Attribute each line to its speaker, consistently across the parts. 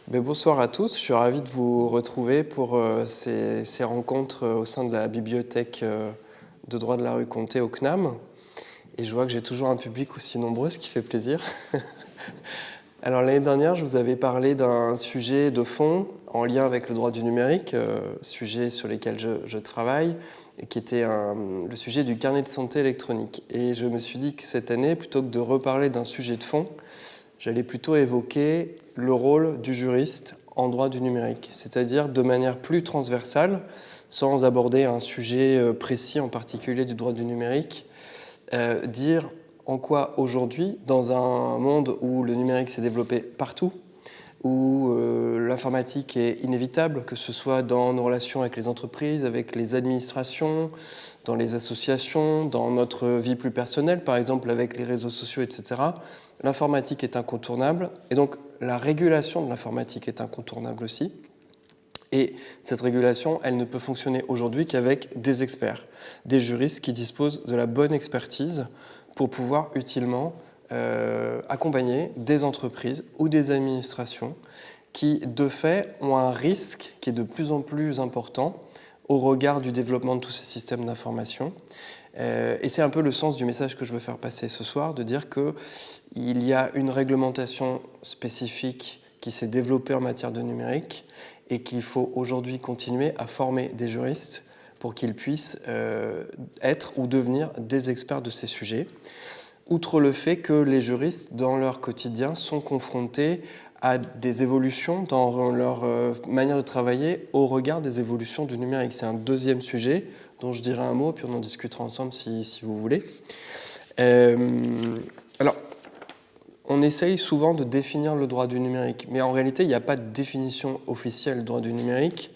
Speaker 1: Bonsoir à tous, je suis ravi de vous retrouver pour ces rencontres au sein de la bibliothèque de droit de la rue Comté au CNAM. Et je vois que j'ai toujours un public aussi nombreux, ce qui fait plaisir. Alors l'année dernière, je vous avais parlé d'un sujet de fond en lien avec le droit du numérique, sujet sur lequel je travaille, et qui était le sujet du carnet de santé électronique. Et je me suis dit que cette année, plutôt que de reparler d'un sujet de fond, j'allais plutôt évoquer le rôle du juriste en droit du numérique, c'est-à-dire de manière plus transversale, sans aborder un sujet précis en particulier du droit du numérique, dire en quoi aujourd'hui, dans un monde où le numérique s'est développé partout, où l'informatique est inévitable, que ce soit dans nos relations avec les entreprises, avec les administrations, dans les associations, dans notre vie plus personnelle, par exemple avec les réseaux sociaux, etc. L'informatique est incontournable, et donc la régulation de l'informatique est incontournable aussi. Et cette régulation, elle ne peut fonctionner aujourd'hui qu'avec des experts, des juristes qui disposent de la bonne expertise pour pouvoir utilement accompagner des entreprises ou des administrations qui, de fait, ont un risque qui est de plus en plus important au regard du développement de tous ces systèmes d'information. Et c'est un peu le sens du message que je veux faire passer ce soir, de dire qu'il y a une réglementation spécifique qui s'est développée en matière de numérique et qu'il faut aujourd'hui continuer à former des juristes pour qu'ils puissent être ou devenir des experts de ces sujets. Outre le fait que les juristes, dans leur quotidien, sont confrontés à des évolutions dans leur manière de travailler au regard des évolutions du numérique. C'est un deuxième sujet dont je dirai un mot, puis on en discutera ensemble si vous voulez. Alors, on essaye souvent de définir le droit du numérique, mais en réalité, il n'y a pas de définition officielle du droit du numérique.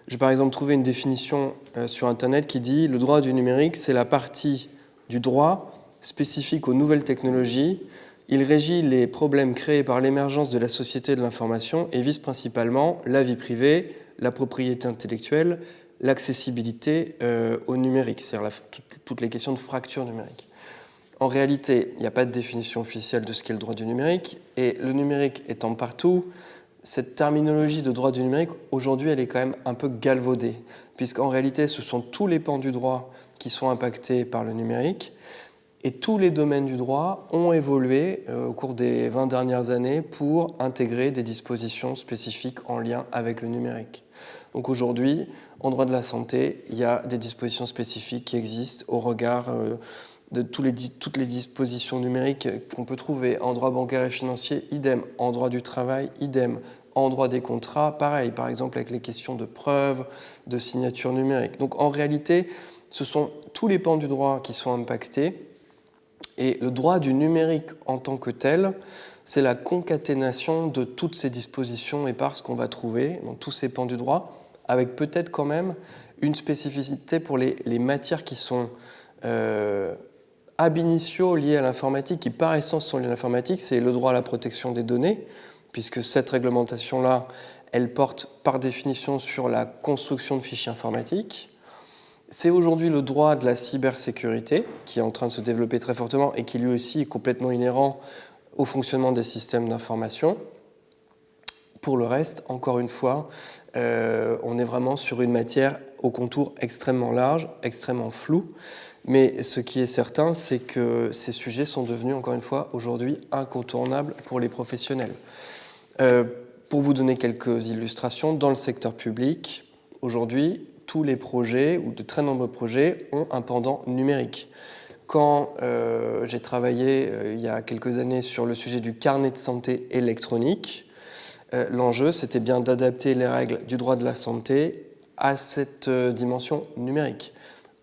Speaker 1: J'ai par exemple trouvé une définition sur Internet qui dit « Le droit du numérique, c'est la partie du droit spécifique aux nouvelles technologies. Il régit les problèmes créés par l'émergence de la société de l'information et vise principalement la vie privée, la propriété intellectuelle, l'accessibilité au numérique, c'est-à-dire toutes les questions de fracture numérique. » En réalité, il n'y a pas de définition officielle de ce qu'est le droit du numérique, et le numérique étant partout, cette terminologie de droit du numérique, aujourd'hui, elle est quand même un peu galvaudée, puisqu'en réalité, ce sont tous les pans du droit qui sont impactés par le numérique, et tous les domaines du droit ont évolué au cours des 20 dernières années pour intégrer des dispositions spécifiques en lien avec le numérique. Donc aujourd'hui, en droit de la santé, il y a des dispositions spécifiques qui existent au regard de toutes les dispositions numériques qu'on peut trouver en droit bancaire et financier, idem, en droit du travail, idem, en droit des contrats, pareil, par exemple avec les questions de preuve, de signature numérique. Donc en réalité, ce sont tous les pans du droit qui sont impactés, et le droit du numérique en tant que tel, c'est la concaténation de toutes ces dispositions éparses qu'on va trouver dans tous ces pans du droit, avec peut-être quand même une spécificité pour les matières qui sont ab initio liées à l'informatique, qui par essence sont liées à l'informatique, c'est le droit à la protection des données, puisque cette réglementation-là, elle porte par définition sur la construction de fichiers informatiques. C'est aujourd'hui le droit de la cybersécurité qui est en train de se développer très fortement et qui lui aussi est complètement inhérent au fonctionnement des systèmes d'information. Pour le reste, encore une fois, on est vraiment sur une matière au contour extrêmement large, extrêmement flou. Mais ce qui est certain, c'est que ces sujets sont devenus, encore une fois, aujourd'hui incontournables pour les professionnels. Pour vous donner quelques illustrations, dans le secteur public, aujourd'hui, tous les projets, ou de très nombreux projets, ont un pendant numérique. Quand j'ai travaillé il y a quelques années sur le sujet du carnet de santé électronique, l'enjeu, c'était bien d'adapter les règles du droit de la santé à cette dimension numérique.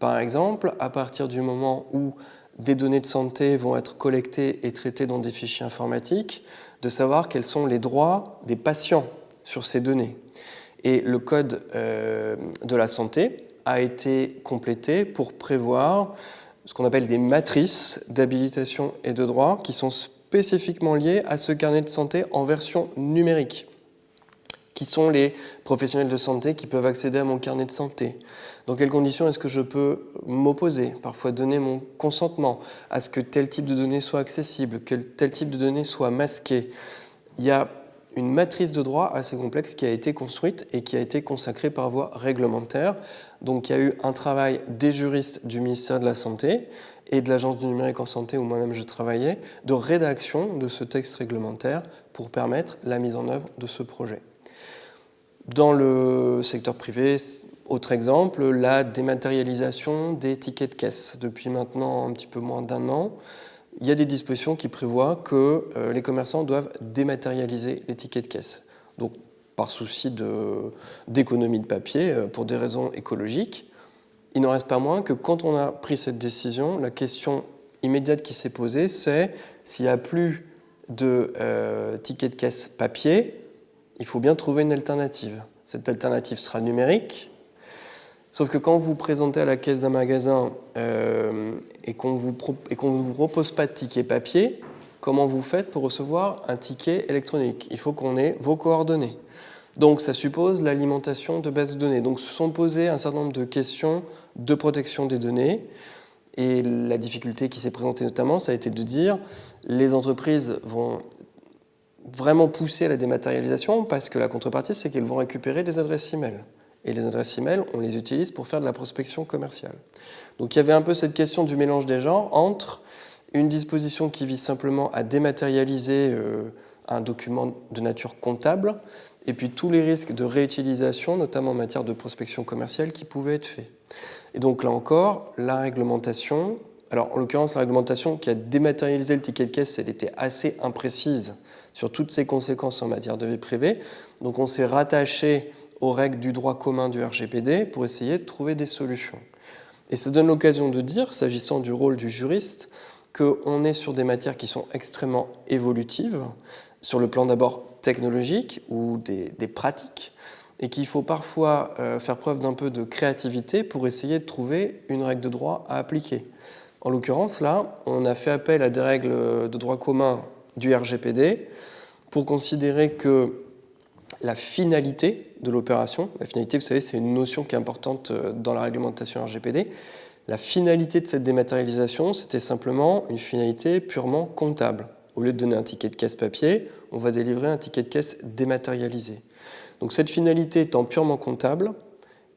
Speaker 1: Par exemple, à partir du moment où des données de santé vont être collectées et traitées dans des fichiers informatiques, de savoir quels sont les droits des patients sur ces données. Et le Code de la santé a été complété pour prévoir ce qu'on appelle des matrices d'habilitation et de droit qui sont spécifiquement liées à ce carnet de santé en version numérique. Qui sont les professionnels de santé qui peuvent accéder à mon carnet de santé? Dans quelles conditions est-ce que je peux m'opposer, parfois donner mon consentement à ce que tel type de données soit accessible, que tel type de données soit masqué? Il y a une matrice de droit assez complexe qui a été construite et qui a été consacrée par voie réglementaire. Donc il y a eu un travail des juristes du ministère de la Santé et de l'Agence du numérique en santé où moi-même je travaillais, de rédaction de ce texte réglementaire pour permettre la mise en œuvre de ce projet. Dans le secteur privé, autre exemple, la dématérialisation des tickets de caisse. Depuis maintenant un petit peu moins d'1 an, il y a des dispositions qui prévoient que les commerçants doivent dématérialiser les tickets de caisse. Donc, par souci d'économie de papier, pour des raisons écologiques, il n'en reste pas moins que quand on a pris cette décision, la question immédiate qui s'est posée, c'est s'il n'y a plus de tickets de caisse papier, il faut bien trouver une alternative. Cette alternative sera numérique. Sauf que quand vous vous présentez à la caisse d'un magasin et qu'on ne vous propose pas de ticket papier, comment vous faites pour recevoir un ticket électronique? Il faut qu'on ait vos coordonnées. Donc ça suppose l'alimentation de bases de données. Donc se sont posées un certain nombre de questions de protection des données. Et la difficulté qui s'est présentée notamment, ça a été de dire les entreprises vont vraiment pousser à la dématérialisation parce que la contrepartie, c'est qu'elles vont récupérer des adresses e-mail. Et les adresses e-mail, on les utilise pour faire de la prospection commerciale. Donc il y avait un peu cette question du mélange des genres entre une disposition qui vise simplement à dématérialiser un document de nature comptable et puis tous les risques de réutilisation, notamment en matière de prospection commerciale, qui pouvaient être faits. Et donc là encore, la réglementation, alors en l'occurrence la réglementation qui a dématérialisé le ticket de caisse, elle était assez imprécise sur toutes ses conséquences en matière de vie privée. Donc on s'est rattaché aux règles du droit commun du RGPD pour essayer de trouver des solutions. Et ça donne l'occasion de dire, s'agissant du rôle du juriste, qu'on est sur des matières qui sont extrêmement évolutives, sur le plan d'abord technologique ou des pratiques, et qu'il faut parfois faire preuve d'un peu de créativité pour essayer de trouver une règle de droit à appliquer. En l'occurrence, là, on a fait appel à des règles de droit commun du RGPD pour considérer que la finalité de l'opération, la finalité, vous savez, c'est une notion qui est importante dans la réglementation RGPD, la finalité de cette dématérialisation, c'était simplement une finalité purement comptable. Au lieu de donner un ticket de caisse papier, on va délivrer un ticket de caisse dématérialisé. Donc cette finalité étant purement comptable,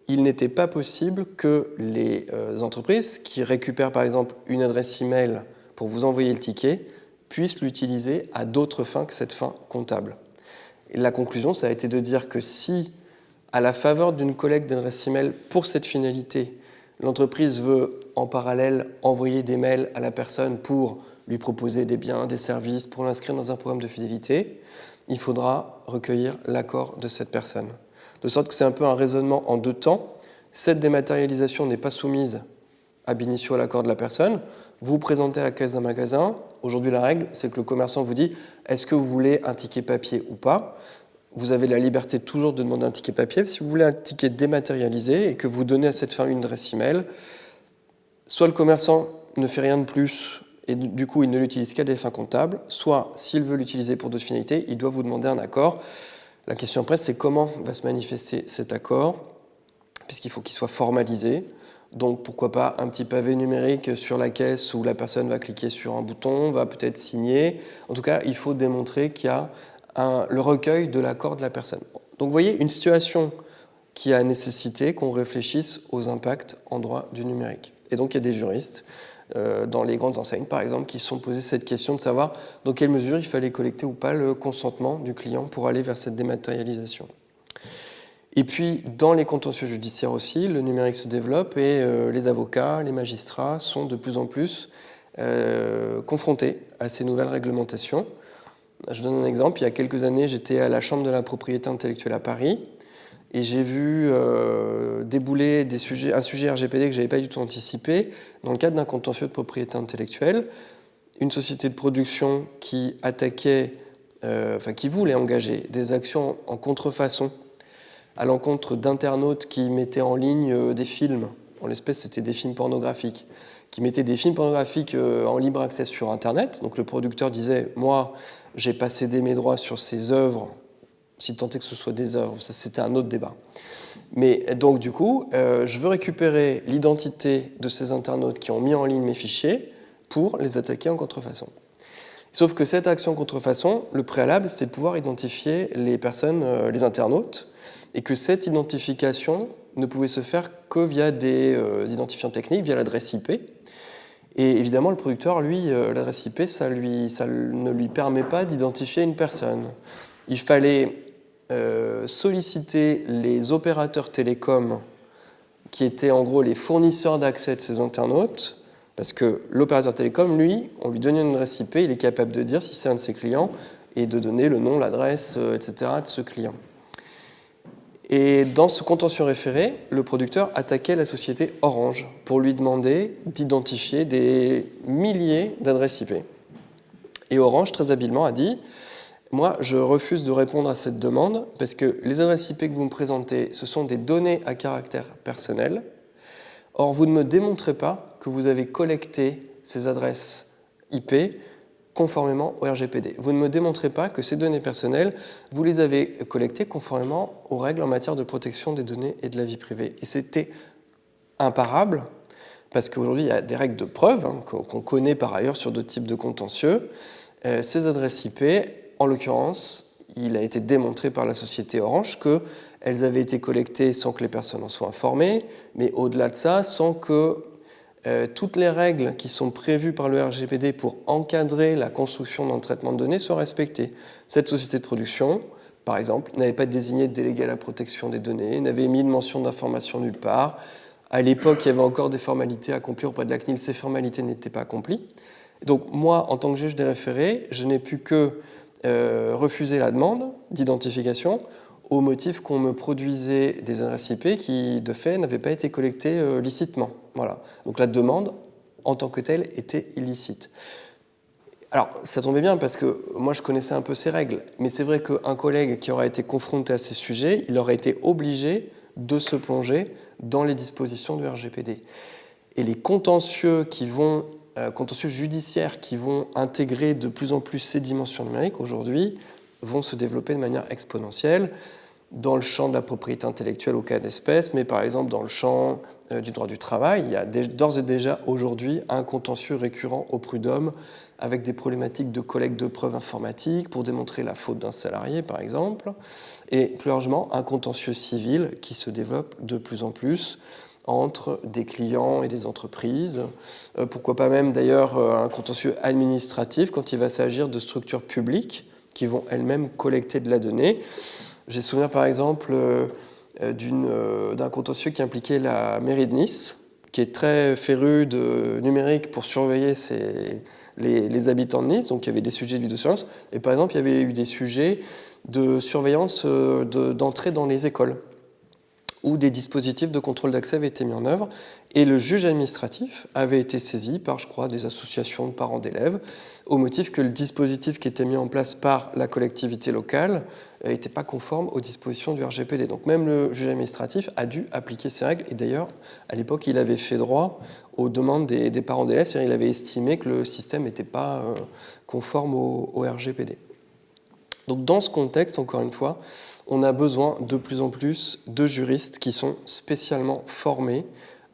Speaker 1: il n'était pas possible que les entreprises qui récupèrent par exemple une adresse email pour vous envoyer le ticket puissent l'utiliser à d'autres fins que cette fin comptable. Et la conclusion, ça a été de dire que si, à la faveur d'une collecte d'adresse email pour cette finalité, l'entreprise veut en parallèle envoyer des mails à la personne pour lui proposer des biens, des services, pour l'inscrire dans un programme de fidélité, il faudra recueillir l'accord de cette personne. De sorte que c'est un peu un raisonnement en deux temps. Cette dématérialisation n'est pas soumise ab initio à l'accord de la personne. Vous vous présentez à la caisse d'un magasin. Aujourd'hui, la règle, c'est que le commerçant vous dit « Est-ce que vous voulez un ticket papier ou pas ?» Vous avez la liberté toujours de demander un ticket papier. Si vous voulez un ticket dématérialisé et que vous donnez à cette fin une adresse email, soit le commerçant ne fait rien de plus et du coup il ne l'utilise qu'à des fins comptables, soit s'il veut l'utiliser pour d'autres finalités, il doit vous demander un accord. La question après, c'est comment va se manifester cet accord, puisqu'il faut qu'il soit formalisé. Donc pourquoi pas un petit pavé numérique sur la caisse où la personne va cliquer sur un bouton, va peut-être signer. En tout cas, il faut démontrer qu'il y a le recueil de l'accord de la personne. Donc vous voyez, une situation qui a nécessité qu'on réfléchisse aux impacts en droit du numérique. Et donc il y a des juristes dans les grandes enseignes, par exemple, qui se sont posés cette question de savoir dans quelle mesure il fallait collecter ou pas le consentement du client pour aller vers cette dématérialisation. Et puis, dans les contentieux judiciaires aussi, le numérique se développe et les avocats, les magistrats sont de plus en plus confrontés à ces nouvelles réglementations. Je vous donne un exemple. Il y a quelques années, j'étais à la Chambre de la propriété intellectuelle à Paris et j'ai vu débouler un sujet RGPD que je n'avais pas du tout anticipé dans le cadre d'un contentieux de propriété intellectuelle. Une société de production qui qui voulait engager des actions en contrefaçon à l'encontre d'internautes qui mettaient en ligne des films, en l'espèce c'était des films pornographiques, qui mettaient des films pornographiques en libre accès sur Internet. Donc le producteur disait « Moi, j'ai pas cédé mes droits sur ces œuvres », si tant est que ce soit des œuvres, ça c'était un autre débat. Mais donc du coup, je veux récupérer l'identité de ces internautes qui ont mis en ligne mes fichiers pour les attaquer en contrefaçon. Sauf que cette action contrefaçon, le préalable, c'est de pouvoir identifier les personnes, les internautes, et que cette identification ne pouvait se faire que via des identifiants techniques, via l'adresse IP. Et évidemment, le producteur, lui, l'adresse IP, ça ne lui permet pas d'identifier une personne. Il fallait solliciter les opérateurs télécoms qui étaient en gros les fournisseurs d'accès de ces internautes, parce que l'opérateur télécom, lui, on lui donnait une adresse IP, il est capable de dire si c'est un de ses clients et de donner le nom, l'adresse, etc. de ce client. Et dans ce contentieux référé, le producteur attaquait la société Orange pour lui demander d'identifier des milliers d'adresses IP. Et Orange, très habilement, a dit « Moi, je refuse de répondre à cette demande parce que les adresses IP que vous me présentez, ce sont des données à caractère personnel. Or, vous ne me démontrez pas que vous avez collecté ces adresses IP conformément au RGPD. Vous ne me démontrez pas que ces données personnelles, vous les avez collectées conformément aux règles en matière de protection des données et de la vie privée. » Et c'était imparable, parce qu'aujourd'hui, il y a des règles de preuve qu'on connaît par ailleurs sur d'autres types de contentieux. Ces adresses IP, en l'occurrence, il a été démontré par la société Orange qu'elles avaient été collectées sans que les personnes en soient informées, mais au-delà de ça, sans que toutes les règles qui sont prévues par le RGPD pour encadrer la construction d'un traitement de données soient respectées. Cette société de production, par exemple, n'avait pas désigné de délégué à la protection des données, n'avait mis de mention d'information nulle part. À l'époque, il y avait encore des formalités à accomplir auprès de la CNIL, ces formalités n'étaient pas accomplies. Donc moi, en tant que juge des référés, je n'ai pu que refuser la demande d'identification au motif qu'on me produisait des adresses IP qui, de fait, n'avaient pas été collectées licitement. Voilà. Donc la demande, en tant que telle, était illicite. Alors, ça tombait bien parce que moi, je connaissais un peu ces règles, mais c'est vrai qu'un collègue qui aurait été confronté à ces sujets, il aurait été obligé de se plonger dans les dispositions du RGPD. Et les contentieux judiciaires qui vont intégrer de plus en plus ces dimensions numériques, aujourd'hui, vont se développer de manière exponentielle dans le champ de la propriété intellectuelle au cas d'espèce, mais par exemple dans le champ du droit du travail, il y a d'ores et déjà aujourd'hui un contentieux récurrent au prud'homme avec des problématiques de collecte de preuves informatiques pour démontrer la faute d'un salarié, par exemple, et plus largement un contentieux civil qui se développe de plus en plus entre des clients et des entreprises. Pourquoi pas même d'ailleurs un contentieux administratif quand il va s'agir de structures publiques qui vont elles-mêmes collecter de la donnée. J'ai souvenir par exemple d'un contentieux qui impliquait la mairie de Nice, qui est très férue de numérique pour surveiller les habitants de Nice, donc il y avait des sujets de vidéosurveillance, et par exemple il y avait eu des sujets de surveillance d'entrée dans les écoles, où des dispositifs de contrôle d'accès avaient été mis en œuvre, et le juge administratif avait été saisi par, je crois, des associations de parents d'élèves, au motif que le dispositif qui était mis en place par la collectivité locale n'était pas conforme aux dispositions du RGPD. Donc même le juge administratif a dû appliquer ces règles, et d'ailleurs, à l'époque, il avait fait droit aux demandes des parents d'élèves, c'est-à-dire qu'il avait estimé que le système n'était pas conforme au RGPD. Donc dans ce contexte, encore une fois, on a besoin de plus en plus de juristes qui sont spécialement formés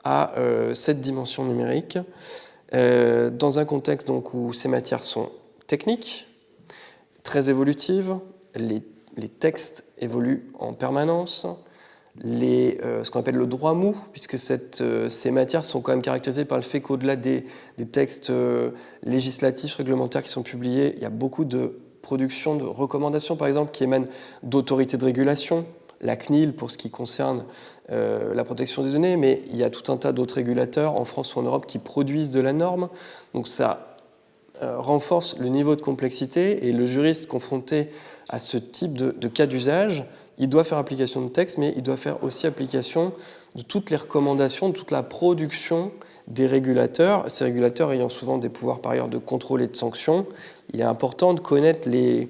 Speaker 1: à cette dimension numérique, dans un contexte donc, où ces matières sont techniques, très évolutives, les textes évoluent en permanence, ce qu'on appelle le droit mou, puisque ces matières sont quand même caractérisées par le fait qu'au-delà des textes législatifs, réglementaires qui sont publiés, il y a beaucoup de production de recommandations, par exemple, qui émanent d'autorités de régulation, la CNIL pour ce qui concerne la protection des données, mais il y a tout un tas d'autres régulateurs en France ou en Europe qui produisent de la norme. Donc ça renforce le niveau de complexité, et le juriste confronté à ce type de cas d'usage, il doit faire application de texte, mais il doit faire aussi application de toutes les recommandations, de toute la production des régulateurs, ces régulateurs ayant souvent des pouvoirs par ailleurs de contrôle et de sanction. Il est important de connaître les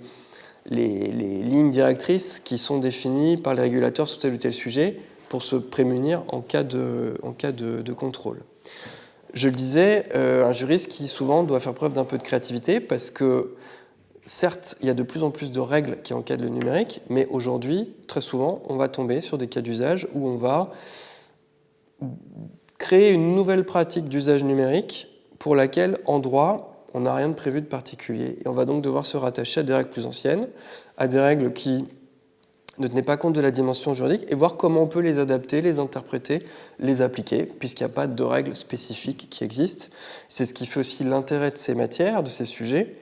Speaker 1: lignes directrices qui sont définies par les régulateurs sur tel ou tel sujet pour se prémunir en cas de contrôle. Je le disais, un juriste qui souvent doit faire preuve d'un peu de créativité parce que certes, il y a de plus en plus de règles qui encadrent le numérique, mais aujourd'hui, très souvent, on va tomber sur des cas d'usage où on va créer une nouvelle pratique d'usage numérique pour laquelle, en droit, on n'a rien de prévu de particulier. Et on va donc devoir se rattacher à des règles plus anciennes, à des règles qui ne tenaient pas compte de la dimension juridique, et voir comment on peut les adapter, les interpréter, les appliquer, puisqu'il n'y a pas de règles spécifiques qui existent. C'est ce qui fait aussi l'intérêt de ces matières, de ces sujets,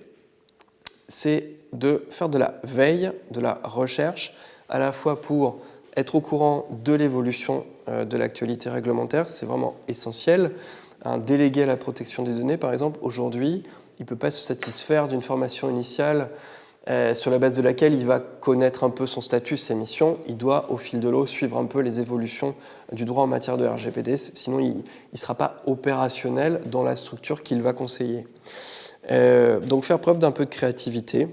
Speaker 1: c'est de faire de la veille, de la recherche, à la fois pour être au courant de l'évolution de l'actualité réglementaire, c'est vraiment essentiel. Un délégué à la protection des données, par exemple, aujourd'hui, il ne peut pas se satisfaire d'une formation initiale sur la base de laquelle il va connaître un peu son statut, ses missions. Il doit, au fil de l'eau, suivre un peu les évolutions du droit en matière de RGPD, sinon il ne sera pas opérationnel dans la structure qu'il va conseiller. Donc faire preuve d'un peu de créativité.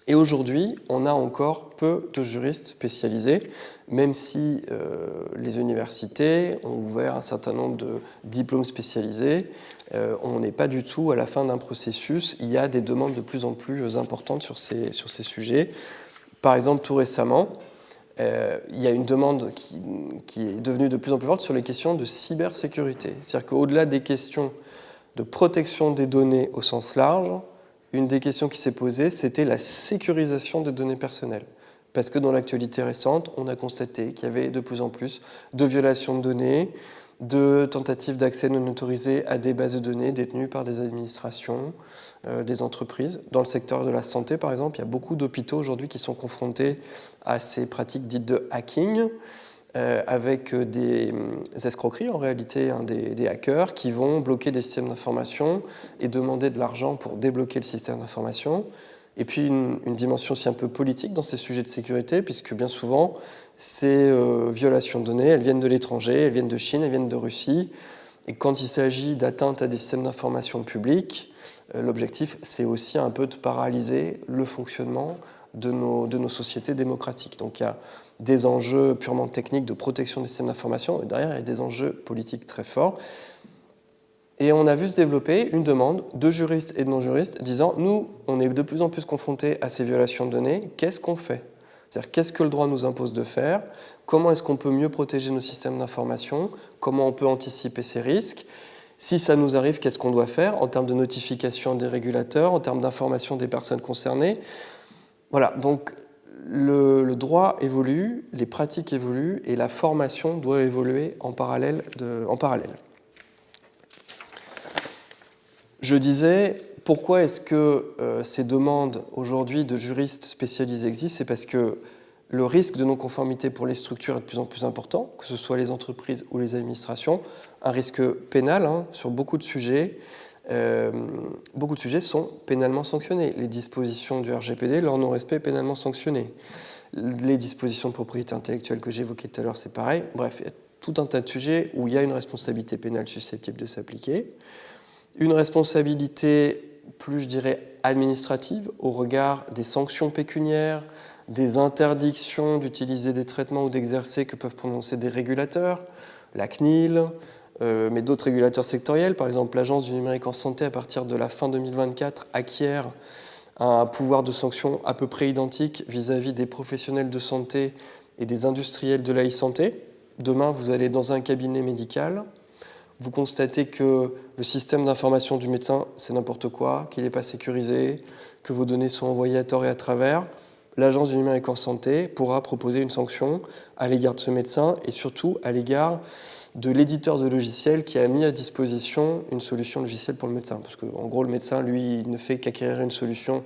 Speaker 1: Et aujourd'hui, on a encore peu de juristes spécialisés, même si les universités ont ouvert un certain nombre de diplômes spécialisés. On n'est pas du tout à la fin d'un processus. Il y a des demandes de plus en plus importantes sur ces sujets. Par exemple, tout récemment, il y a une demande qui est devenue de plus en plus forte sur les questions de cybersécurité. C'est-à-dire qu'au-delà des questions de protection des données au sens large, une des questions qui s'est posée, c'était la sécurisation des données personnelles. Parce que dans l'actualité récente, on a constaté qu'il y avait de plus en plus de violations de données, de tentatives d'accès non autorisé à des bases de données détenues par des administrations, des entreprises. Dans le secteur de la santé, par exemple, il y a beaucoup d'hôpitaux aujourd'hui qui sont confrontés à ces pratiques dites de hacking, avec des escroqueries en réalité, des hackers qui vont bloquer des systèmes d'information et demander de l'argent pour débloquer le système d'information. Et puis une dimension aussi un peu politique dans ces sujets de sécurité, puisque bien souvent, ces violations de données, elles viennent de l'étranger, elles viennent de Chine, elles viennent de Russie. Et quand il s'agit d'atteinte à des systèmes d'information publics, l'objectif, c'est aussi un peu de paralyser le fonctionnement de nos sociétés démocratiques. Donc il y a des enjeux purement techniques de protection des systèmes d'information, et derrière, il y a des enjeux politiques très forts. Et on a vu se développer une demande de juristes et de non-juristes disant « Nous, on est de plus en plus confrontés à ces violations de données, qu'est-ce qu'on fait ?» C'est-à-dire, qu'est-ce que le droit nous impose de faire? Comment est-ce qu'on peut mieux protéger nos systèmes d'information? Comment on peut anticiper ces risques? Si ça nous arrive, qu'est-ce qu'on doit faire en termes de notification des régulateurs, en termes d'information des personnes concernées? Voilà, donc le droit évolue, les pratiques évoluent et la formation doit évoluer en parallèle. Je disais, pourquoi est-ce que ces demandes aujourd'hui de juristes spécialisés existent? C'est parce que le risque de non-conformité pour les structures est de plus en plus important, que ce soit les entreprises ou les administrations. Un risque pénal sur beaucoup de sujets. Beaucoup de sujets sont pénalement sanctionnés. Les dispositions du RGPD, leur non-respect est pénalement sanctionné. Les dispositions de propriété intellectuelle que j'évoquais tout à l'heure, c'est pareil. Bref, il y a tout un tas de sujets où il y a une responsabilité pénale susceptible de s'appliquer. Une responsabilité plus, je dirais, administrative au regard des sanctions pécuniaires, des interdictions d'utiliser des traitements ou d'exercer que peuvent prononcer des régulateurs, la CNIL, mais d'autres régulateurs sectoriels. Par exemple, l'Agence du numérique en santé, à partir de la fin 2024, acquiert un pouvoir de sanction à peu près identique vis-à-vis des professionnels de santé et des industriels de l'e-santé. Demain, vous allez dans un cabinet médical, vous constatez que le système d'information du médecin, c'est n'importe quoi, qu'il n'est pas sécurisé, que vos données sont envoyées à tort et à travers. L'Agence du numérique en santé pourra proposer une sanction à l'égard de ce médecin et surtout à l'égard de l'éditeur de logiciel qui a mis à disposition une solution logicielle pour le médecin. Parce qu'en gros, le médecin, lui, il ne fait qu'acquérir une solution.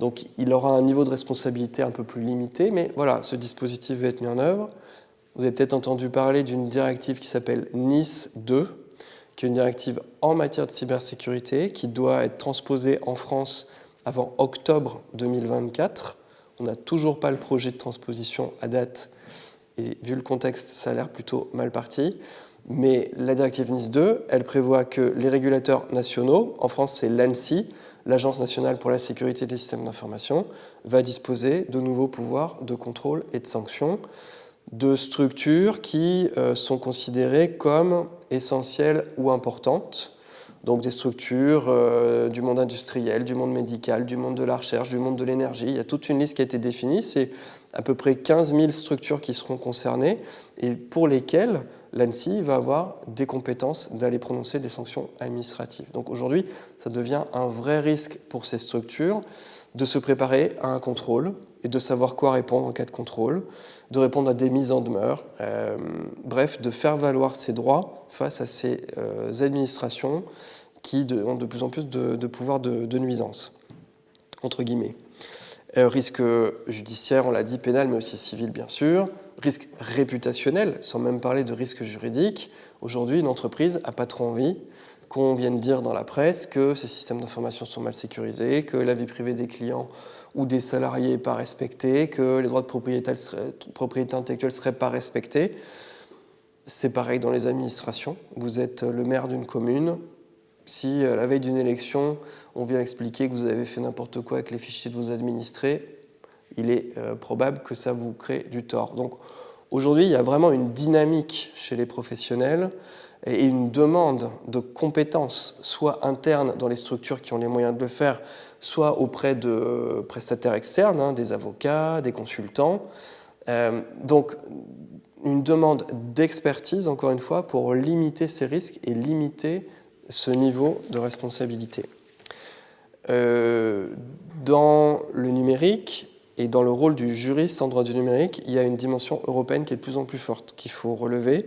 Speaker 1: Donc, il aura un niveau de responsabilité un peu plus limité. Mais voilà, ce dispositif va être mis en œuvre. Vous avez peut-être entendu parler d'une directive qui s'appelle NIS 2, qui est une directive en matière de cybersécurité, qui doit être transposée en France avant octobre 2024. On n'a toujours pas le projet de transposition à date, et vu le contexte, ça a l'air plutôt mal parti. Mais la directive NIS 2, elle prévoit que les régulateurs nationaux, en France c'est l'ANSSI, l'Agence nationale pour la sécurité des systèmes d'information, va disposer de nouveaux pouvoirs de contrôle et de sanctions de structures qui sont considérées comme essentielles ou importantes. Donc des structures du monde industriel, du monde médical, du monde de la recherche, du monde de l'énergie. Il y a toute une liste qui a été définie. C'est à peu près 15 000 structures qui seront concernées et pour lesquelles l'ANSSI va avoir des compétences d'aller prononcer des sanctions administratives. Donc aujourd'hui, ça devient un vrai risque pour ces structures de se préparer à un contrôle et de savoir quoi répondre en cas de contrôle, de répondre à des mises en demeure, bref, de faire valoir ses droits face à ces administrations qui ont de plus en plus de pouvoir de nuisance, entre guillemets. Risque judiciaire, on l'a dit, pénal, mais aussi civil, bien sûr. Risque réputationnel, sans même parler de risque juridique. Aujourd'hui, une entreprise n'a pas trop envie qu'on vienne dire dans la presse que ces systèmes d'information sont mal sécurisés, que la vie privée des clients ou des salariés n'est pas respectée, que les droits de propriété intellectuelle ne seraient pas respectés. C'est pareil dans les administrations. Vous êtes le maire d'une commune. Si à la veille d'une élection, on vient expliquer que vous avez fait n'importe quoi avec les fichiers de vos administrés, il est probable que ça vous crée du tort. Donc aujourd'hui, il y a vraiment une dynamique chez les professionnels et une demande de compétences, soit internes dans les structures qui ont les moyens de le faire, soit auprès de prestataires externes, des avocats, des consultants. Donc une demande d'expertise, encore une fois, pour limiter ces risques et limiter ce niveau de responsabilité. Dans le numérique et dans le rôle du juriste en droit du numérique, il y a une dimension européenne qui est de plus en plus forte, qu'il faut relever.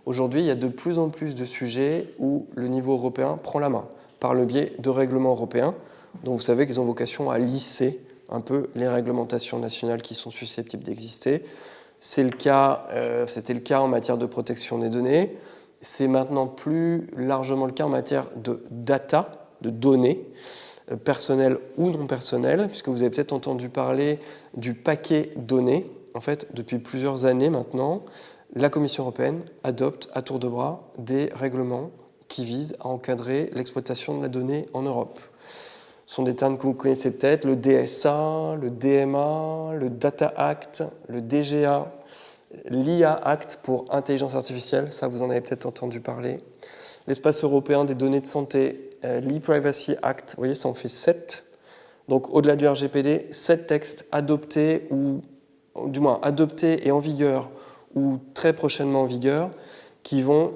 Speaker 1: Aujourd'hui, il y a de plus en plus de sujets où le niveau européen prend la main, par le biais de règlements européens, dont vous savez qu'ils ont vocation à lisser un peu les réglementations nationales qui sont susceptibles d'exister. C'était le cas en matière de protection des données. C'est maintenant plus largement le cas en matière de data, de données, personnelles ou non personnelles, puisque vous avez peut-être entendu parler du paquet données. En fait, depuis plusieurs années maintenant, la Commission européenne adopte à tour de bras des règlements qui visent à encadrer l'exploitation de la donnée en Europe. Ce sont des termes que vous connaissez peut-être, le DSA, le DMA, le Data Act, le DGA, l'IA Act pour intelligence artificielle, ça vous en avez peut-être entendu parler. L'espace européen des données de santé, l'e-Privacy Act, vous voyez, ça en fait 7. Donc au-delà du RGPD, 7 textes adoptés, ou du moins adoptés et en vigueur, ou très prochainement en vigueur, qui vont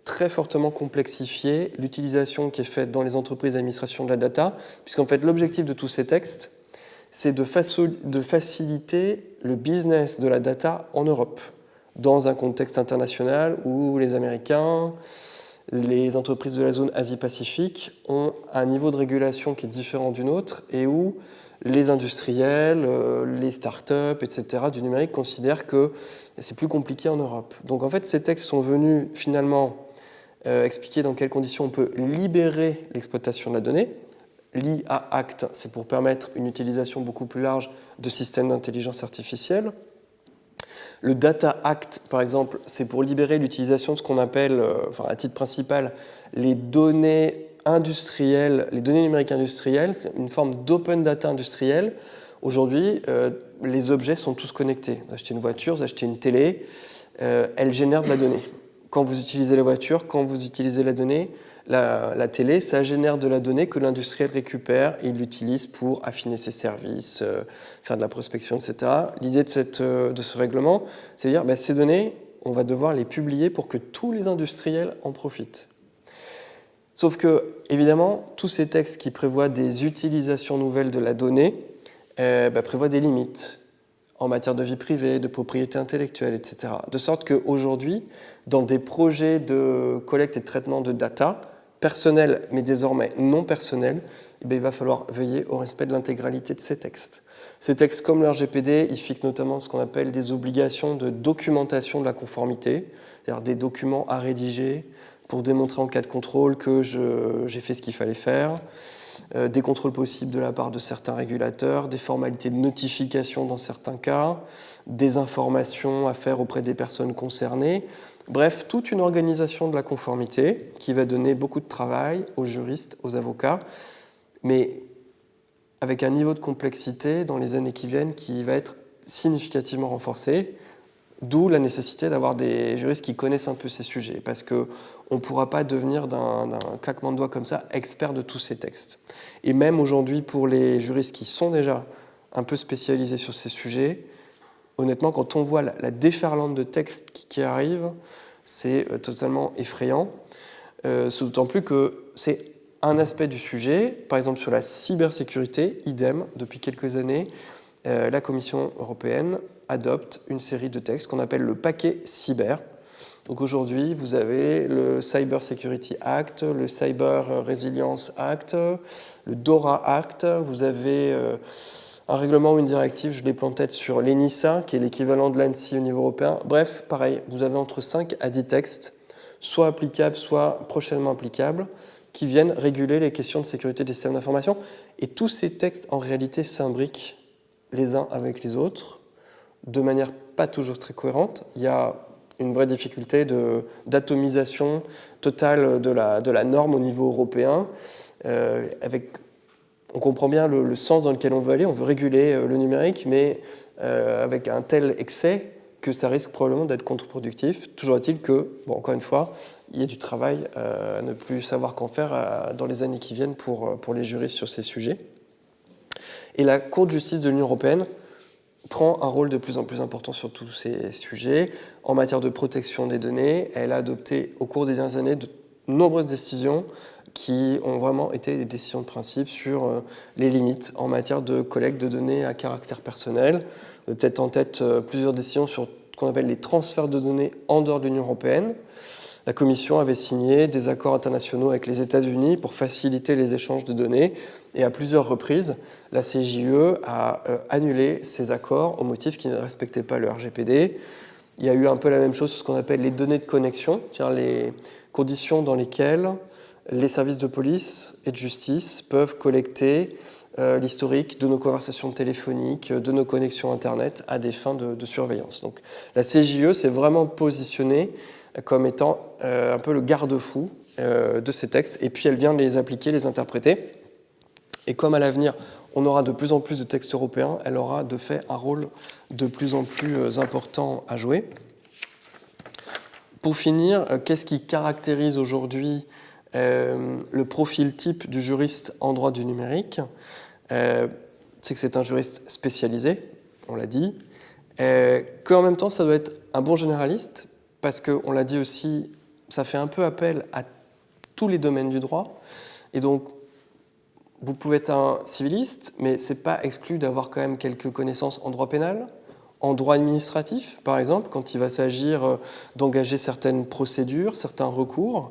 Speaker 1: très fortement complexifier l'utilisation qui est faite dans les entreprises d'administration de la data, puisqu'en fait l'objectif de tous ces textes, c'est de faciliter le business de la data en Europe, dans un contexte international où les Américains, les entreprises de la zone Asie-Pacifique ont un niveau de régulation qui est différent du nôtre et où les industriels, les startups, etc. du numérique considèrent que c'est plus compliqué en Europe. Donc en fait, ces textes sont venus finalement expliquer dans quelles conditions on peut libérer l'exploitation de la donnée. L'IA Act, c'est pour permettre une utilisation beaucoup plus large de systèmes d'intelligence artificielle. Le Data Act, par exemple, c'est pour libérer l'utilisation de ce qu'on appelle, à titre principal, les données industrielles, les données numériques industrielles. C'est une forme d'open data industrielle. Aujourd'hui, les objets sont tous connectés. Vous achetez une voiture, vous achetez une télé, elle génère de la donnée. Quand vous utilisez la voiture, quand vous utilisez la donnée, la télé, ça génère de la donnée que l'industriel récupère et il l'utilise pour affiner ses services, faire de la prospection, etc. L'idée de ce règlement, c'est de dire ces données, on va devoir les publier pour que tous les industriels en profitent. Sauf que, évidemment, tous ces textes qui prévoient des utilisations nouvelles de la donnée prévoient des limites en matière de vie privée, de propriété intellectuelle, etc. De sorte qu'aujourd'hui, dans des projets de collecte et de traitement de data, personnels mais désormais non personnels, il va falloir veiller au respect de l'intégralité de ces textes. Ces textes, comme le RGPD, ils fixent notamment ce qu'on appelle des obligations de documentation de la conformité, c'est-à-dire des documents à rédiger pour démontrer en cas de contrôle que j'ai fait ce qu'il fallait faire, des contrôles possibles de la part de certains régulateurs, des formalités de notification dans certains cas, des informations à faire auprès des personnes concernées. Bref, toute une organisation de la conformité qui va donner beaucoup de travail aux juristes, aux avocats, mais avec un niveau de complexité dans les années qui viennent qui va être significativement renforcé, d'où la nécessité d'avoir des juristes qui connaissent un peu ces sujets, parce qu'on ne pourra pas devenir d'un claquement de doigts comme ça expert de tous ces textes. Et même aujourd'hui, pour les juristes qui sont déjà un peu spécialisés sur ces sujets, honnêtement, quand on voit la déferlante de textes qui arrive, c'est totalement effrayant. C'est d'autant plus que c'est un aspect du sujet. Par exemple, sur la cybersécurité, idem, depuis quelques années, la Commission européenne adopte une série de textes qu'on appelle le paquet cyber. Donc aujourd'hui, vous avez le Cyber Security Act, le Cyber Resilience Act, le DORA Act, vous avez un règlement ou une directive, je l'ai plus en tête, sur l'ENISA, qui est l'équivalent de l'ANSSI au niveau européen. Bref, pareil, vous avez entre 5 à 10 textes, soit applicables, soit prochainement applicables, qui viennent réguler les questions de sécurité des systèmes d'information. Et tous ces textes, en réalité, s'imbriquent les uns avec les autres, de manière pas toujours très cohérente. Il y a une vraie difficulté d'atomisation totale de la norme au niveau européen. On comprend bien le sens dans lequel on veut aller. On veut réguler le numérique, mais avec un tel excès que ça risque probablement d'être contre-productif. Toujours est-il que, encore une fois, il y a du travail à ne plus savoir qu'en faire dans les années qui viennent pour les juristes sur ces sujets. Et la Cour de justice de l'Union européenne prend un rôle de plus en plus important sur tous ces sujets. En matière de protection des données, elle a adopté au cours des dernières années de nombreuses décisions qui ont vraiment été des décisions de principe sur les limites en matière de collecte de données à caractère personnel. Peut-être en tête plusieurs décisions sur ce qu'on appelle les transferts de données en dehors de l'Union européenne. La Commission avait signé des accords internationaux avec les États-Unis pour faciliter les échanges de données. Et à plusieurs reprises, la CJUE a annulé ces accords au motif qu'ils ne respectaient pas le RGPD. Il y a eu un peu la même chose sur ce qu'on appelle les données de connexion, c'est-à-dire les conditions dans lesquelles les services de police et de justice peuvent collecter l'historique de nos conversations téléphoniques, de nos connexions Internet à des fins de surveillance. Donc la CJUE s'est vraiment positionnée comme étant un peu le garde-fou de ces textes, et puis elle vient les appliquer, les interpréter. Et comme à l'avenir, on aura de plus en plus de textes européens, elle aura de fait un rôle de plus en plus important à jouer. Pour finir, qu'est-ce qui caractérise aujourd'hui le profil type du juriste en droit du numérique? C'est que c'est un juriste spécialisé, on l'a dit, qu'en même temps, ça doit être un bon généraliste, parce qu'on l'a dit aussi, ça fait un peu appel à tous les domaines du droit. Et donc, vous pouvez être un civiliste, mais ce n'est pas exclu d'avoir quand même quelques connaissances en droit pénal, en droit administratif, par exemple, quand il va s'agir d'engager certaines procédures, certains recours.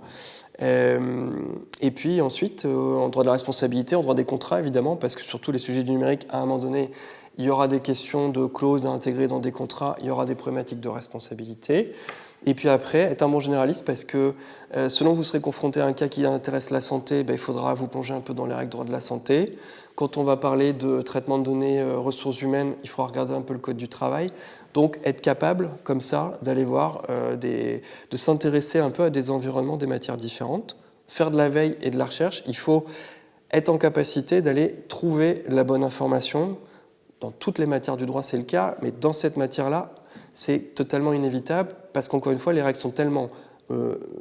Speaker 1: Et puis ensuite, en droit de la responsabilité, en droit des contrats, évidemment, parce que sur tous les sujets du numérique, à un moment donné, il y aura des questions de clauses à intégrer dans des contrats, il y aura des problématiques de responsabilité. Et puis après, être un bon généraliste, parce que selon que vous serez confronté à un cas qui intéresse la santé, il faudra vous plonger un peu dans les règles de droit de la santé. Quand on va parler de traitement de données ressources humaines, il faudra regarder un peu le code du travail. Donc être capable, comme ça, d'aller voir, de s'intéresser un peu à des environnements, des matières différentes, faire de la veille et de la recherche. Il faut être en capacité d'aller trouver la bonne information. Dans toutes les matières du droit, c'est le cas, mais dans cette matière-là, c'est totalement inévitable parce qu'encore une fois, les règles sont tellement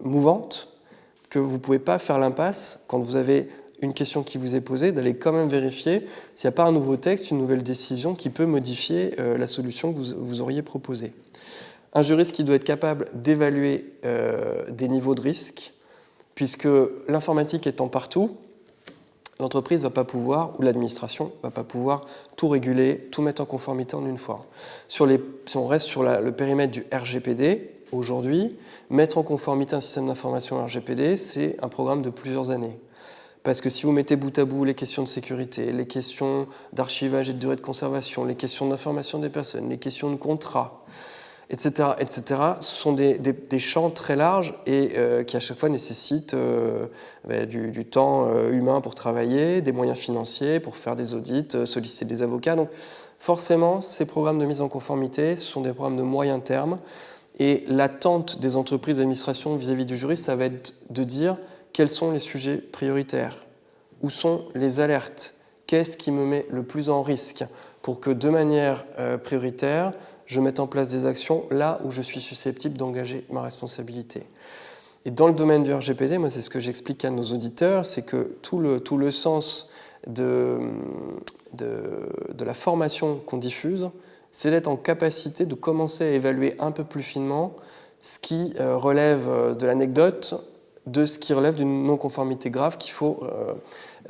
Speaker 1: mouvantes que vous ne pouvez pas faire l'impasse quand vous avez une question qui vous est posée, d'aller quand même vérifier s'il n'y a pas un nouveau texte, une nouvelle décision qui peut modifier la solution que vous auriez proposée. Un juriste qui doit être capable d'évaluer des niveaux de risque, puisque l'informatique étant partout, l'entreprise ne va pas pouvoir, ou l'administration ne va pas pouvoir tout réguler, tout mettre en conformité en une fois. Si on reste sur le périmètre du RGPD, aujourd'hui, mettre en conformité un système d'information RGPD, c'est un programme de plusieurs années. Parce que si vous mettez bout à bout les questions de sécurité, les questions d'archivage et de durée de conservation, les questions d'information des personnes, les questions de contrat, etc., ce sont des champs très larges et qui à chaque fois nécessitent du temps humain pour travailler, des moyens financiers pour faire des audits, solliciter des avocats. Donc forcément, ces programmes de mise en conformité, ce sont des programmes de moyen terme. Et l'attente des entreprises d'administration vis-à-vis du juriste, ça va être de dire quels sont les sujets prioritaires, où sont les alertes, qu'est-ce qui me met le plus en risque pour que de manière prioritaire, je mette en place des actions là où je suis susceptible d'engager ma responsabilité. Et dans le domaine du RGPD, moi c'est ce que j'explique à nos auditeurs, c'est que tout le sens de la formation qu'on diffuse, c'est d'être en capacité de commencer à évaluer un peu plus finement ce qui relève de l'anecdote, de ce qui relève d'une non-conformité grave qu'il faut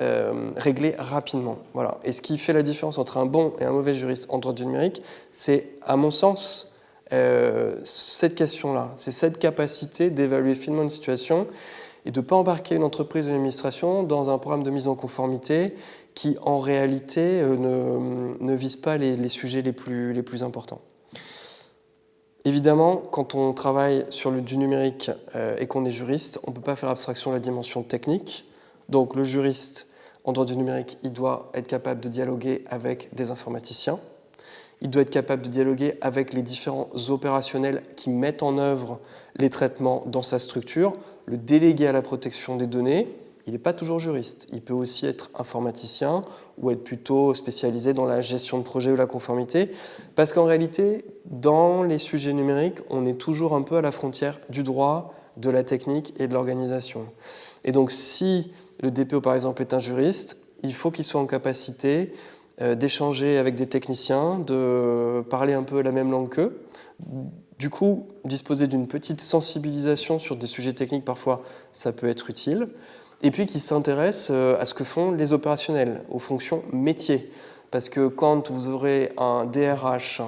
Speaker 1: régler rapidement. Voilà. Et ce qui fait la différence entre un bon et un mauvais juriste en droit du numérique, c'est, à mon sens, cette question-là. C'est cette capacité d'évaluer finement une situation et de ne pas embarquer une entreprise ou une administration dans un programme de mise en conformité qui, en réalité, ne vise pas les sujets les plus importants. Évidemment, quand on travaille sur du numérique et qu'on est juriste, on ne peut pas faire abstraction de la dimension technique. Donc le juriste en droit du numérique, il doit être capable de dialoguer avec des informaticiens. Il doit être capable de dialoguer avec les différents opérationnels qui mettent en œuvre les traitements dans sa structure. Le délégué à la protection des données, il n'est pas toujours juriste. Il peut aussi être informaticien ou être plutôt spécialisé dans la gestion de projet ou la conformité. Parce qu'en réalité, dans les sujets numériques, on est toujours un peu à la frontière du droit, de la technique et de l'organisation. Et donc, si le DPO, par exemple, est un juriste, il faut qu'il soit en capacité d'échanger avec des techniciens, de parler un peu la même langue qu'eux. Du coup, disposer d'une petite sensibilisation sur des sujets techniques, parfois, ça peut être utile. Et puis qui s'intéresse à ce que font les opérationnels, aux fonctions métiers. Parce que quand vous aurez un DRH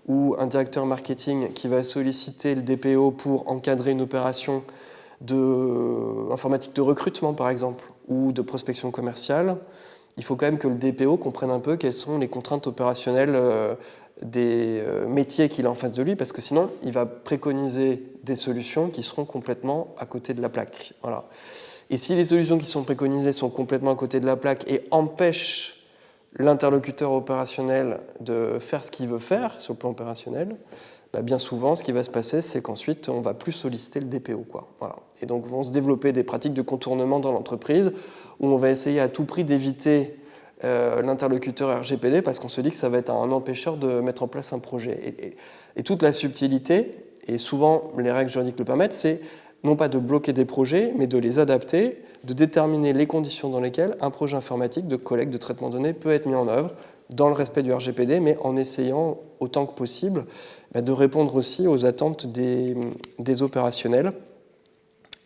Speaker 1: ou un directeur marketing qui va solliciter le DPO pour encadrer une opération informatique de recrutement, par exemple, ou de prospection commerciale, il faut quand même que le DPO comprenne un peu quelles sont les contraintes opérationnelles des métiers qu'il a en face de lui, parce que sinon, il va préconiser des solutions qui seront complètement à côté de la plaque. Voilà. Et si les solutions qui sont préconisées sont complètement à côté de la plaque et empêchent l'interlocuteur opérationnel de faire ce qu'il veut faire sur le plan opérationnel, bien souvent, ce qui va se passer, c'est qu'ensuite, on ne va plus solliciter le DPO. Voilà. Et donc, vont se développer des pratiques de contournement dans l'entreprise où on va essayer à tout prix d'éviter l'interlocuteur RGPD parce qu'on se dit que ça va être un empêcheur de mettre en place un projet. Et toute la subtilité, et souvent les règles juridiques le permettent, c'est non pas de bloquer des projets, mais de les adapter, de déterminer les conditions dans lesquelles un projet informatique de collecte, de traitement de données peut être mis en œuvre dans le respect du RGPD, mais en essayant autant que possible de répondre aussi aux attentes des opérationnels.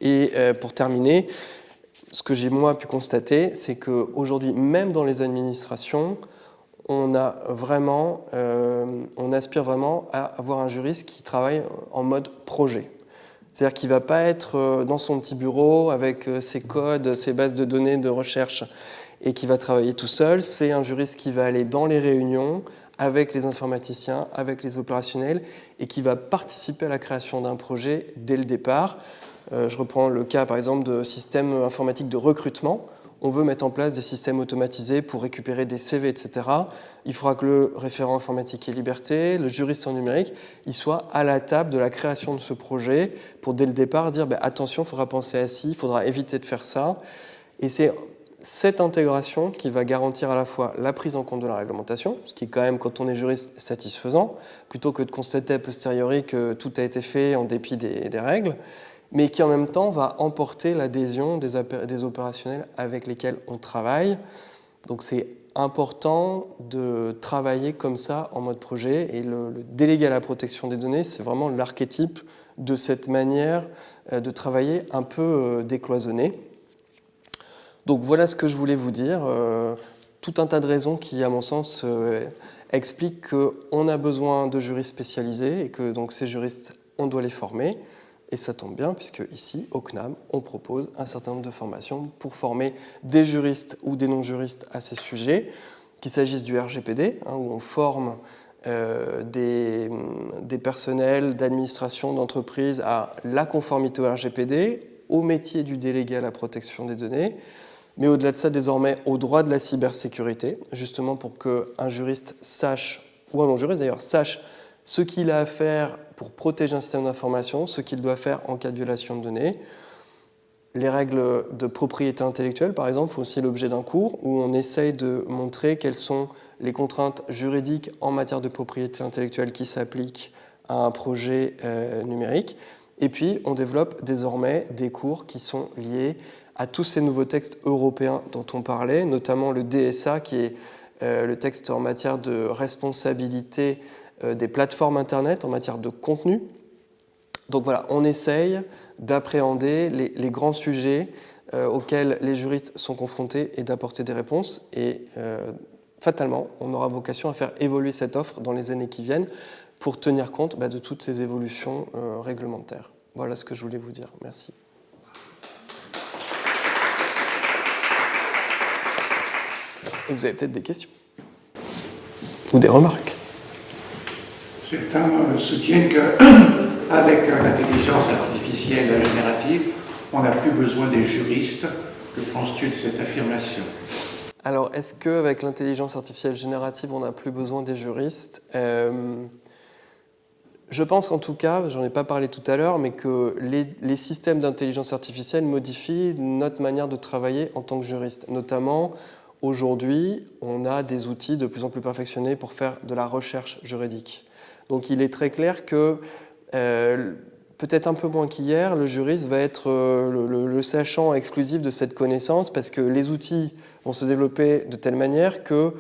Speaker 1: Et pour terminer, ce que j'ai moi pu constater, c'est qu'aujourd'hui, même dans les administrations, on aspire vraiment à avoir un juriste qui travaille en mode projet. C'est-à-dire qu'il ne va pas être dans son petit bureau avec ses codes, ses bases de données de recherche et qui va travailler tout seul. C'est un juriste qui va aller dans les réunions avec les informaticiens, avec les opérationnels et qui va participer à la création d'un projet dès le départ. Je reprends le cas par exemple de systèmes informatiques de recrutement. On veut mettre en place des systèmes automatisés pour récupérer des CV, etc. Il faudra que le référent informatique et liberté, le juriste en numérique, il soit à la table de la création de ce projet pour dès le départ dire attention, il faudra penser à ci, il faudra éviter de faire ça. Et c'est cette intégration qui va garantir à la fois la prise en compte de la réglementation, ce qui est quand même, quand on est juriste, satisfaisant, plutôt que de constater a posteriori que tout a été fait en dépit des règles, mais qui en même temps va emporter l'adhésion des opérationnels avec lesquels on travaille. Donc c'est important de travailler comme ça en mode projet, et le délégué à la protection des données, c'est vraiment l'archétype de cette manière de travailler un peu décloisonnée. Donc voilà ce que je voulais vous dire. Tout un tas de raisons qui, à mon sens, expliquent qu'on a besoin de juristes spécialisés et que donc, ces juristes, on doit les former. Et ça tombe bien, puisque ici, au CNAM, on propose un certain nombre de formations pour former des juristes ou des non-juristes à ces sujets, qu'il s'agisse du RGPD, où on forme des personnels d'administration, d'entreprise à la conformité au RGPD, au métier du délégué à la protection des données, mais au-delà de ça, désormais, au droit de la cybersécurité, justement pour qu'un juriste sache, ou un non-juriste d'ailleurs, sache ce qu'il a à faire pour protéger un système d'information, ce qu'il doit faire en cas de violation de données. Les règles de propriété intellectuelle, par exemple, font aussi l'objet d'un cours où on essaye de montrer quelles sont les contraintes juridiques en matière de propriété intellectuelle qui s'appliquent à un projet numérique. Et puis, on développe désormais des cours qui sont liés à tous ces nouveaux textes européens dont on parlait, notamment le DSA, qui est le texte en matière de responsabilité des plateformes Internet en matière de contenu. Donc voilà, on essaye d'appréhender les grands sujets auxquels les juristes sont confrontés et d'apporter des réponses. Et fatalement, on aura vocation à faire évoluer cette offre dans les années qui viennent pour tenir compte de toutes ces évolutions réglementaires. Voilà ce que je voulais vous dire. Merci. Et vous avez peut-être des questions ou des remarques.
Speaker 2: Certains soutiennent qu'avec l'intelligence artificielle générative, on n'a plus besoin des juristes. Que penses-tu de cette affirmation ?
Speaker 1: Alors, est-ce qu'avec l'intelligence artificielle générative, on n'a plus besoin des juristes ? Je pense en tout cas, j'en ai pas parlé tout à l'heure, mais que les systèmes d'intelligence artificielle modifient notre manière de travailler en tant que juriste. Notamment, aujourd'hui, on a des outils de plus en plus perfectionnés pour faire de la recherche juridique. Donc il est très clair que, peut-être un peu moins qu'hier, le juriste va être le sachant exclusif de cette connaissance parce que les outils vont se développer de telle manière que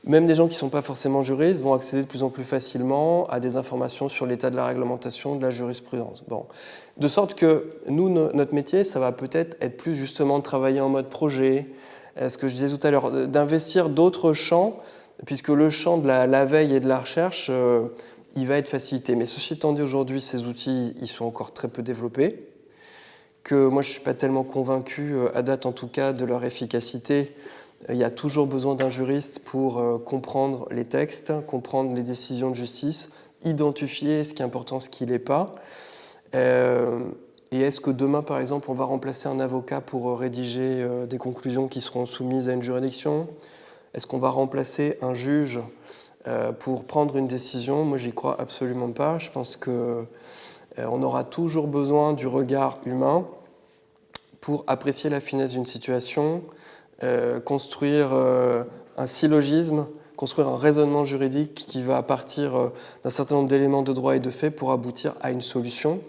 Speaker 1: même des gens qui ne sont pas forcément juristes vont accéder de plus en plus facilement à des informations sur l'état de la réglementation, de la jurisprudence. Bon. De sorte que nous, notre métier, ça va peut-être être plus justement de travailler en mode projet, ce que je disais tout à l'heure, d'investir d'autres champs, puisque le champ de la veille et de la recherche, il va être facilité. Mais ceci étant dit, aujourd'hui, ces outils, ils sont encore très peu développés, que moi, je ne suis pas tellement convaincu, à date en tout cas, de leur efficacité. Il y a toujours besoin d'un juriste pour comprendre les textes, comprendre les décisions de justice, identifier ce qui est important, ce qui ne l'est pas. Et est-ce que demain, par exemple, on va remplacer un avocat pour rédiger des conclusions qui seront soumises à une juridiction ? Est-ce qu'on va remplacer un juge pour prendre une décision ? Moi, j'y crois absolument pas. Je pense qu'on aura toujours besoin du regard humain pour apprécier la finesse d'une situation, construire un syllogisme, construire un raisonnement juridique qui va partir d'un certain nombre d'éléments de droit et de fait pour aboutir à une solution.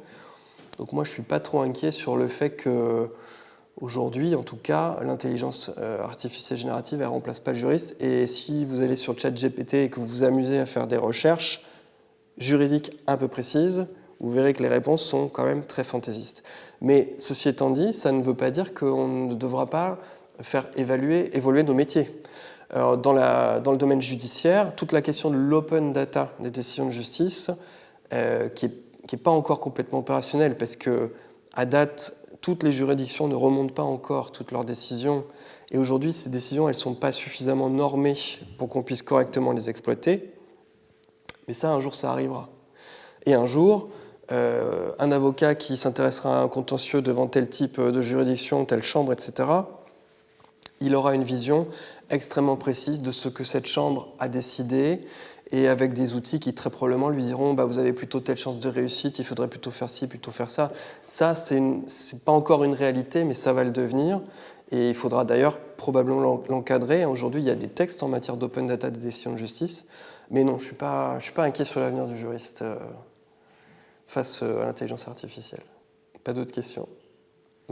Speaker 1: Donc moi, je ne suis pas trop inquiet sur le fait qu'aujourd'hui, en tout cas, l'intelligence artificielle générative, elle ne remplace pas le juriste. Et si vous allez sur ChatGPT et que vous vous amusez à faire des recherches juridiques un peu précises, vous verrez que les réponses sont quand même très fantaisistes. Mais ceci étant dit, ça ne veut pas dire qu'on ne devra pas faire évoluer nos métiers. Dans le domaine judiciaire, toute la question de l'open data des décisions de justice, qui n'est pas encore complètement opérationnelle, parce qu'à date, toutes les juridictions ne remontent pas encore toutes leurs décisions, et aujourd'hui, ces décisions, elles ne sont pas suffisamment normées pour qu'on puisse correctement les exploiter. Mais ça, un jour, ça arrivera. Et un jour, un avocat qui s'intéressera à un contentieux devant tel type de juridiction, telle chambre, etc., il aura une vision extrêmement précise de ce que cette chambre a décidé, et avec des outils qui très probablement lui diront vous avez plutôt telle chance de réussite, il faudrait plutôt faire ci, plutôt faire ça. Ça, c'est pas encore une réalité, mais ça va le devenir. Et il faudra d'ailleurs probablement l'encadrer. Aujourd'hui, il y a des textes en matière d'open data des décisions de justice. Mais non, je suis pas inquiet sur l'avenir du juriste face à l'intelligence artificielle. Pas d'autres questions ?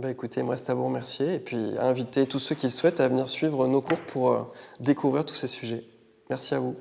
Speaker 1: Écoutez, il me reste à vous remercier et puis à inviter tous ceux qui le souhaitent à venir suivre nos cours pour découvrir tous ces sujets. Merci à vous.